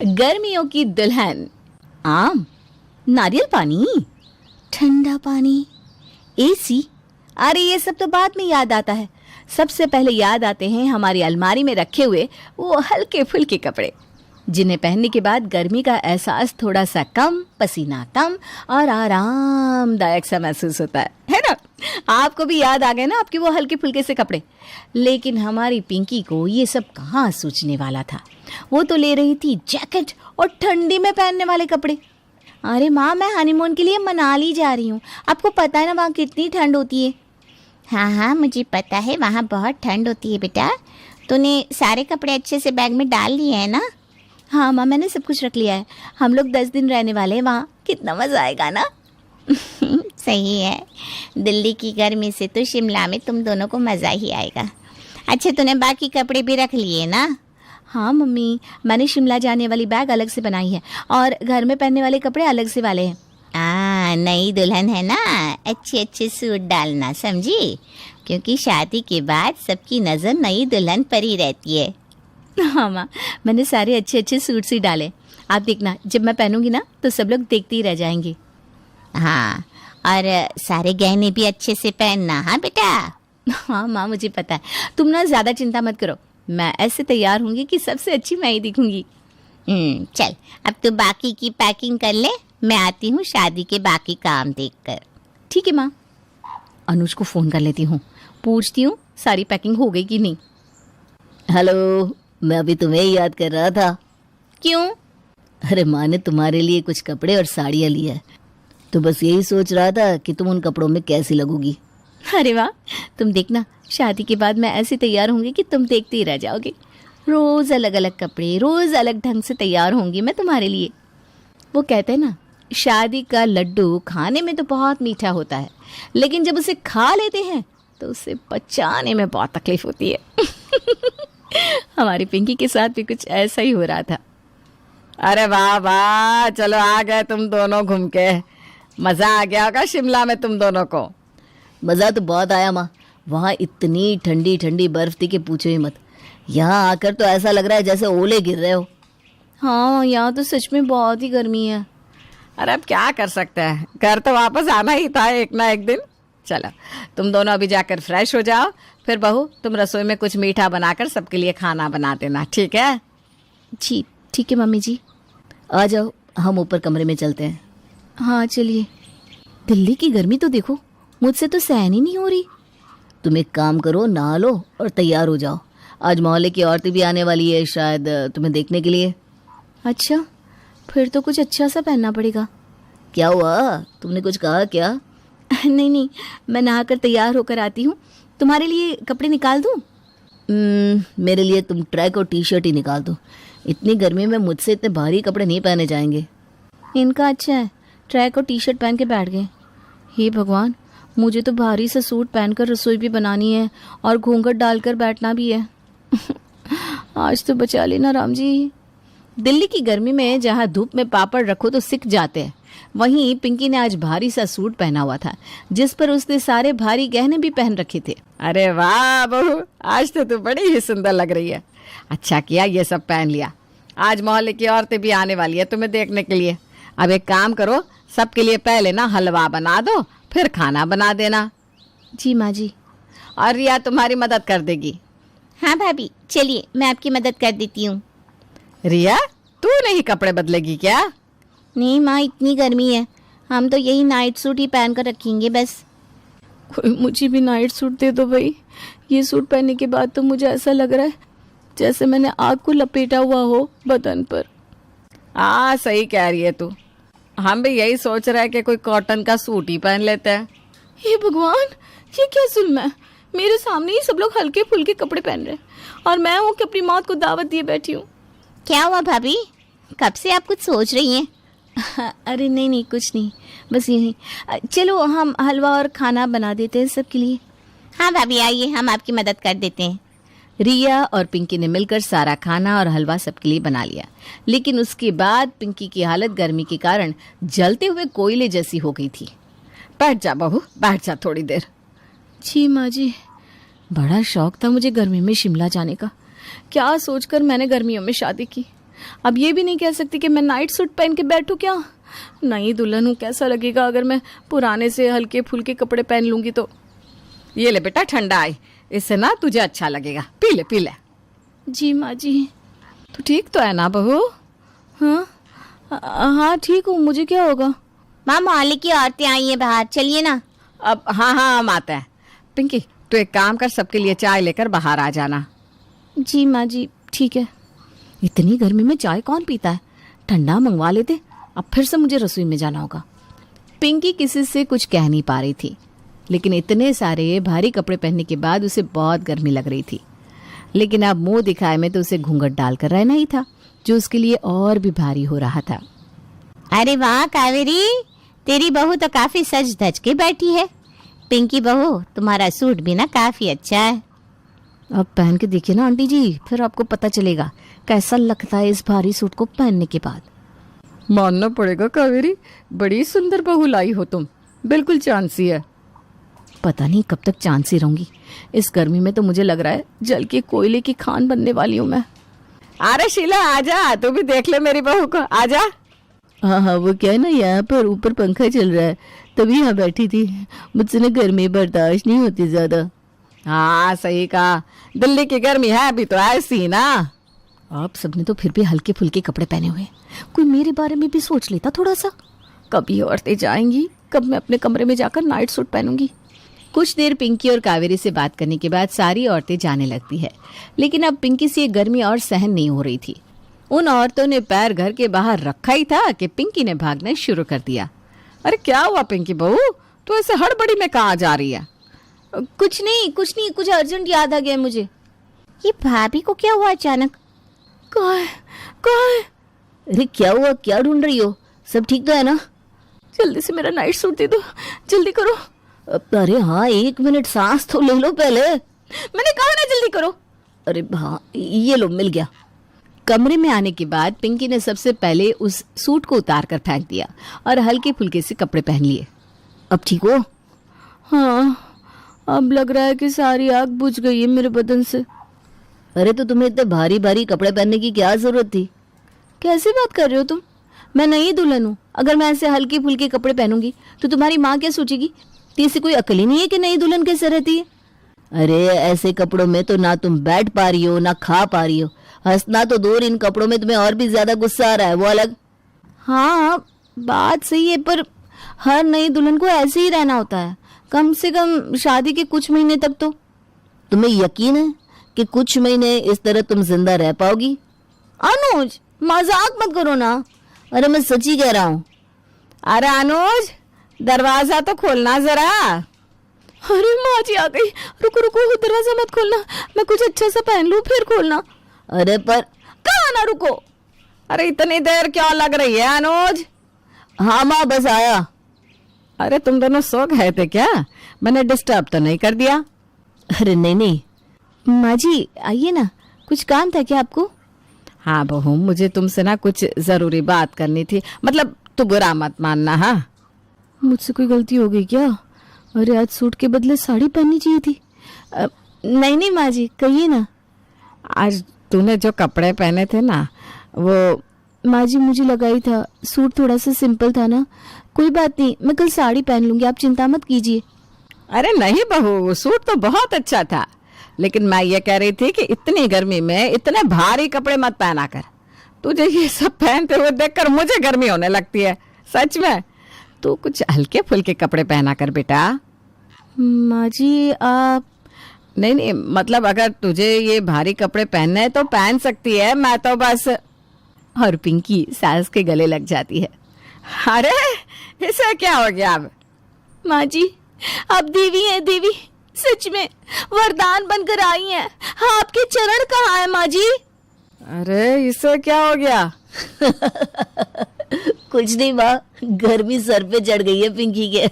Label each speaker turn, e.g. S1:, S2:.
S1: गर्मियों की दुल्हन। आम, नारियल पानी, ठंडा पानी, एसी। अरे ये सब तो बाद में याद आता है। सबसे पहले याद आते हैं हमारी अलमारी में रखे हुए वो हल्के फुल्के कपड़े, जिन्हें पहनने के बाद गर्मी का एहसास थोड़ा सा कम, पसीना कम और आरामदायक सा महसूस होता है ना। आपको भी याद आ गए ना आपके वो हल्के फुल्के से कपड़े। लेकिन हमारी पिंकी को ये सब कहाँ सूझने वाला था। वो तो ले रही थी जैकेट और ठंडी में पहनने वाले कपड़े। अरे माँ, मैं हनीमून के लिए मनाली जा रही हूँ। आपको पता है ना वहाँ कितनी ठंड होती है।
S2: हाँ हाँ, मुझे पता है, वहाँ बहुत ठंड होती है बेटा। तूने सारे कपड़े अच्छे से बैग में डाल लिए हैं ना?
S1: हाँ माँ, मैंने सब कुछ रख लिया है। हम लोग 10 दिन रहने वाले हैं वहाँ। कितना मज़ा आएगा ना।
S2: सही है। दिल्ली की गर्मी से तो शिमला में तुम दोनों को मज़ा ही आएगा। अच्छा, तूने बाकी कपड़े भी रख लिए ना?
S1: हाँ मम्मी, मैंने शिमला जाने वाली बैग अलग से बनाई है और घर में पहनने वाले कपड़े अलग से वाले हैं।
S2: नई दुल्हन है ना, अच्छे अच्छे सूट डालना, समझी? क्योंकि शादी के बाद सबकी नज़र नई दुल्हन पर ही रहती है।
S1: हाँ माँ, मैंने सारे अच्छे अच्छे सूट्स ही डाले। आप देखना, जब मैं पहनूंगी ना तो सब लोग देखते ही रह जाएंगे।
S2: हाँ, और सारे गहने भी अच्छे से पहनना। हाँ बेटा।
S1: हाँ माँ, मुझे पता है। तुम ना ज़्यादा चिंता मत करो, मैं ऐसे तैयार होंगी कि सबसे अच्छी मैं ही दिखूंगी।
S2: चल, अब तो बाकी की पैकिंग कर ले। मैं आती हूँ शादी के बाकी काम देखकर।
S1: ठीक है माँ। अनुज को फ़ोन कर लेती हूँ, पूछती हूँ सारी पैकिंग हो गई कि नहीं।
S3: हेलो, मैं अभी तुम्हें ही याद कर रहा था।
S1: क्यों?
S3: अरे माँ ने तुम्हारे लिए कुछ कपड़े और साड़ियाँ ली है, तो बस यही सोच रहा था कि तुम उन कपड़ों में कैसी लगोगी।
S1: अरे वाह, तुम देखना, शादी के बाद मैं ऐसे तैयार होंगी कि तुम देखते ही रह जाओगे। रोज़ अलग अलग कपड़े, रोज़ अलग ढंग से तैयार होंगी मैं तुम्हारे लिए। वो कहते हैं ना, शादी का लड्डू खाने में तो बहुत मीठा होता है, लेकिन जब उसे खा लेते हैं तो उसे पचाने में बहुत तकलीफ होती है। हमारी पिंकी के साथ भी कुछ ऐसा ही हो रहा था।
S4: अरे वाह वाह, चलो आ गए तुम दोनों घूम के। मज़ा आ गया होगा शिमला में तुम दोनों को।
S3: मज़ा तो बहुत आया माँ। वहाँ इतनी ठंडी ठंडी बर्फ़ थी कि पूछो ही मत। यहाँ आकर तो ऐसा लग रहा है जैसे ओले गिर रहे हो।
S1: हाँ, यहाँ तो सच में बहुत ही गर्मी है।
S4: अरे अब क्या कर सकते हैं, घर तो वापस आना ही था एक ना एक दिन। चलो तुम दोनों अभी जाकर फ्रेश हो जाओ, फिर बहू तुम रसोई में कुछ मीठा बनाकर सबके लिए खाना बना देना, ठीक है?
S1: जी ठीक है मम्मी जी।
S3: आ जाओ, हम ऊपर कमरे में चलते हैं।
S1: हाँ चलिए। दिल्ली की गर्मी तो देखो, मुझसे तो सहन ही नहीं हो रही।
S3: तुम एक काम करो, नहा लो और तैयार हो जाओ। आज मोहल्ले की औरतें भी आने वाली है शायद तुम्हें देखने के लिए।
S1: अच्छा, फिर तो कुछ अच्छा सा पहनना पड़ेगा।
S3: क्या हुआ, तुमने कुछ कहा क्या?
S1: नहीं नहीं, मैं नहाकर तैयार होकर आती हूँ। तुम्हारे लिए कपड़े निकाल दूँ?
S3: मेरे लिए तुम ट्रैक और टी शर्ट ही निकाल दो। इतनी गर्मी में मुझसे इतने भारी कपड़े नहीं पहने जाएंगे।
S1: इनका अच्छा है, ट्रैक और टी शर्ट पहन के बैठ गए। हे भगवान, मुझे तो भारी सा सूट पहनकर रसोई भी बनानी है और घूंघट डालकर बैठना भी है। आज तो बचा लेना राम जी। दिल्ली की गर्मी में जहाँ धूप में पापड़ रखो तो सिक जाते हैं, वहीं पिंकी ने आज भारी सा सूट पहना हुआ था, जिस पर उसने सारे भारी गहने भी पहन रखे थे।
S4: अरे वाह बहू, आज तो तू बड़ी ही सुंदर लग रही है। अच्छा किया ये सब पहन लिया। आज मोहल्ले की औरतें भी आने वाली है तुम्हें देखने के लिए। अब एक काम करो, सबके लिए पहले ना हलवा बना दो, फिर खाना बना देना।
S1: जी माँ जी।
S4: और रिया तुम्हारी मदद कर देगी।
S2: हाँ भाभी, चलिए मैं आपकी मदद कर देती हूँ।
S4: रिया, तू नहीं कपड़े बदलेगी क्या?
S2: नहीं माँ, इतनी गर्मी है, हम तो यही नाइट सूट ही पहन कर रखेंगे बस।
S1: कोई मुझे भी नाइट सूट दे दो भाई। ये सूट पहनने के बाद तो मुझे ऐसा लग रहा है जैसे मैंने आग को लपेटा हुआ हो बदन पर।
S4: हाँ सही कह रही है तू। हम भी यही सोच रहे हैं कि कोई कॉटन का सूट ही पहन लेते हैं।
S1: हे भगवान, ये क्या जुल्म है। मेरे सामने ही सब लोग हल्के फुल्के कपड़े पहन रहे हैं और मैं हूँ कि अपनी मौत को दावत दिए बैठी हूँ।
S2: क्या हुआ भाभी, कब से आप कुछ सोच रही हैं?
S1: अरे नहीं नहीं, कुछ नहीं, बस यही। चलो हम हलवा और खाना बना देते हैं सबके लिए।
S2: हाँ भाभी, आइए हम आपकी मदद कर देते हैं।
S1: रिया और पिंकी ने मिलकर सारा खाना और हलवा सबके लिए बना लिया, लेकिन उसके बाद पिंकी की हालत गर्मी के कारण जलते हुए कोयले जैसी हो गई थी।
S4: बैठ जा बहू, बैठ जा थोड़ी देर।
S1: जी माँ जी, बड़ा शौक था मुझे गर्मी में शिमला जाने का। क्या सोचकर मैंने गर्मियों में शादी की। अब ये भी नहीं कह सकती कि मैं नाइट सूट पहन के बैठूं क्या। नई दुल्हन हूँ, कैसा लगेगा अगर मैं पुराने से हल्के फुल्के कपड़े पहन लूंगी तो।
S4: ये ले बेटा ठंडा आई, इससे ना तुझे अच्छा लगेगा, पी ले पी ले।
S1: जी माँ जी।
S4: तू ठीक तो है ना बहू?
S1: हाँ हाँ ठीक हूँ, मुझे क्या होगा।
S2: माँ मोहल्ले की औरतें आई हैं बाहर, चलिए ना।
S4: अब हाँ हम आते हैं। पिंकी तू एक काम कर, सबके लिए चाय लेकर बाहर आ जाना।
S1: जी माँ जी ठीक है। इतनी गर्मी में चाय कौन पीता है, ठंडा मंगवा लेते। अब फिर से मुझे रसोई में जाना होगा।
S4: पिंकी किसी से कुछ कह नहीं पा रही थी, लेकिन इतने सारे भारी कपड़े पहनने के बाद उसे बहुत गर्मी लग रही थी। लेकिन अब मुंह दिखाए में तो उसे घूंघट डालकर रहना ही था, जो उसके लिए और भी भारी हो रहा था।
S2: अरे वाह कावेरी, तेरी बहू तो काफी सज धज के बैठी है। पिंकी बहू, तुम्हारा सूट भी ना काफी अच्छा है।
S1: अब पहन के देखिए ना आंटी जी, फिर आपको पता चलेगा कैसा लगता है इस भारी सूट को पहनने के बाद।
S4: मानना पड़ेगा कावेरी, बड़ी सुंदर बहू लाई हो तुम, बिल्कुल चांद सी है।
S1: पता नहीं कब तक चांद सी रहूंगी, इस गर्मी में तो मुझे लग रहा है जल के कोयले की खान बनने वाली हूँ मैं।
S4: अरे शीला आजा, तू भी देख ले मेरी बहू को, आजा।
S3: हाँ हाँ, वो क्या है ना, यहाँ पर ऊपर पंखा चल रहा है, तभी यहाँ बैठी थी। मुझसे ना गर्मी बर्दाश्त नहीं होती ज्यादा।
S4: हाँ सही कहा, दिल्ली की गर्मी है अभी तो ऐसी ना।
S1: आप सबने तो फिर भी हल्के फुल्के कपड़े पहने हुए, कोई मेरे बारे में भी सोच लेता थोड़ा सा। कभी औरतें जाएंगी, कब मैं अपने कमरे में जाकर नाइट सूट पहनूंगी।
S4: कुछ देर पिंकी और कावेरी से बात करने के बाद सारी औरतें जाने लगती है, लेकिन अब पिंकी से ये गर्मी और सहन नहीं हो रही थी। उन औरतों ने पैर घर के बाहर रखा ही था कि पिंकी ने भागना शुरू कर दिया। अरे क्या हुआ पिंकी बहू, तू ऐसे हड़बड़ी में कहाँ जा रही है?
S1: कुछ नहीं, कुछ अर्जेंट याद आ गया मुझे।
S2: ये भाभी को क्या हुआ अचानक?
S1: कहाँ है?
S3: अरे क्या हुआ, क्या ढूंढ रही हो? सब ठीक तो है ना?
S1: जल्दी से मेरा नाइट सूट दे दो, जल्दी करो।
S3: अरे हाँ, 1 मिनट सांस तो ले लो पहले।
S1: मैंने कहा ना जल्दी करो।
S3: अरे हाँ, ये लो, मिल गया।
S4: कमरे में आने के बाद पिंकी ने सबसे पहले उस सूट को उतार कर फेंक दिया और हल्के फुल्के से कपड़े पहन लिए।
S3: अब ठीक हो?
S1: हाँ, अब लग रहा है कि सारी आग बुझ गई है मेरे बदन से।
S3: अरे तो तुम्हें इतने भारी भारी कपड़े पहनने की क्या जरूरत थी?
S1: कैसी बात कर रहे हो तुम? मैं नई दुल्हन हूँ, अगर मैं ऐसे हल्के फुल्के कपड़े पहनूंगी तो तुम्हारी माँ क्या सोचेगी? तेरे कोई अकल ही नहीं है कि नई दुल्हन कैसे रहती है?
S3: अरे ऐसे कपड़ों में तो ना तुम बैठ पा रही हो ना खा पा रही हो। हंसना तो दूर, इन कपड़ों में तुम्हें और भी ज्यादा गुस्सा आ रहा है, वो अलग।
S1: हाँ बात सही है, पर हर नई दुल्हन को ऐसे ही रहना होता है, कम से कम शादी के कुछ महीने तक तो।
S3: तुम्हें यकीन है कि कुछ महीने इस तरह तुम जिंदा रह पाओगी?
S1: अनुज मजाक मत करो ना।
S3: अरे मैं सच्ची कह रहा हूँ।
S4: अरे अनुज, दरवाजा तो खोलना जरा।
S1: अरे माँ जी आ गई, रुको रुको, दरवाजा मत खोलना, मैं कुछ अच्छा सा पहन लूं फिर खोलना।
S3: अरे पर
S1: कहाँ ना रुको।
S4: अरे इतनी देर क्यों लग रही है अनुज?
S3: हाँ माँ, बस आया।
S4: अरे तुम दोनों सो गए थे क्या? मैंने डिस्टर्ब तो नहीं कर दिया?
S3: अरे नहीं नहीं।
S1: माँ जी आइए ना, कुछ काम था क्या आपको?
S4: हाँ बहू, मुझे तुमसे ना कुछ जरूरी बात करनी थी, मतलब तू बुरा मत मानना। हाँ
S1: मुझसे कोई गलती हो गई क्या? अरे आज सूट के बदले साड़ी पहननी चाहिए थी। नहीं नहीं माँ जी, कहिए ना।
S4: आज तूने जो कपड़े पहने थे ना, वो
S1: माँ जी मुझे लगा ही था, सूट थोड़ा सा सिंपल था ना। कोई बात नहीं, मैं कल साड़ी पहन लूंगी, आप चिंता मत कीजिए।
S4: अरे नहीं बहू, सूट तो बहुत अच्छा था, लेकिन मैं ये कह रही थी कि इतनी गर्मी में इतने भारी कपड़े मत पहना कर। तुझे ये सब पहनते हुए देखकर मुझे गर्मी होने लगती है, सच में। तू कुछ हल्के फुल्के कपड़े पहना कर बेटा।
S1: माँ जी आप
S4: नहीं नहीं, मतलब अगर तुझे ये भारी कपड़े पहनने हैं तो पहन सकती है, मैं तो बस। और पिंकी सास के गले लग जाती है। अरे इसे क्या हो गया अब?
S1: माँ जी आप देवी हैं, देवी, सच में वरदान बनकर आई हैं। हाँ, आपके चरण कहाँ है माँ जी?
S4: अरे इसे क्या हो गया?
S3: कुछ नहीं माँ, गर्मी सर पे चढ़ गई है पिंकी के।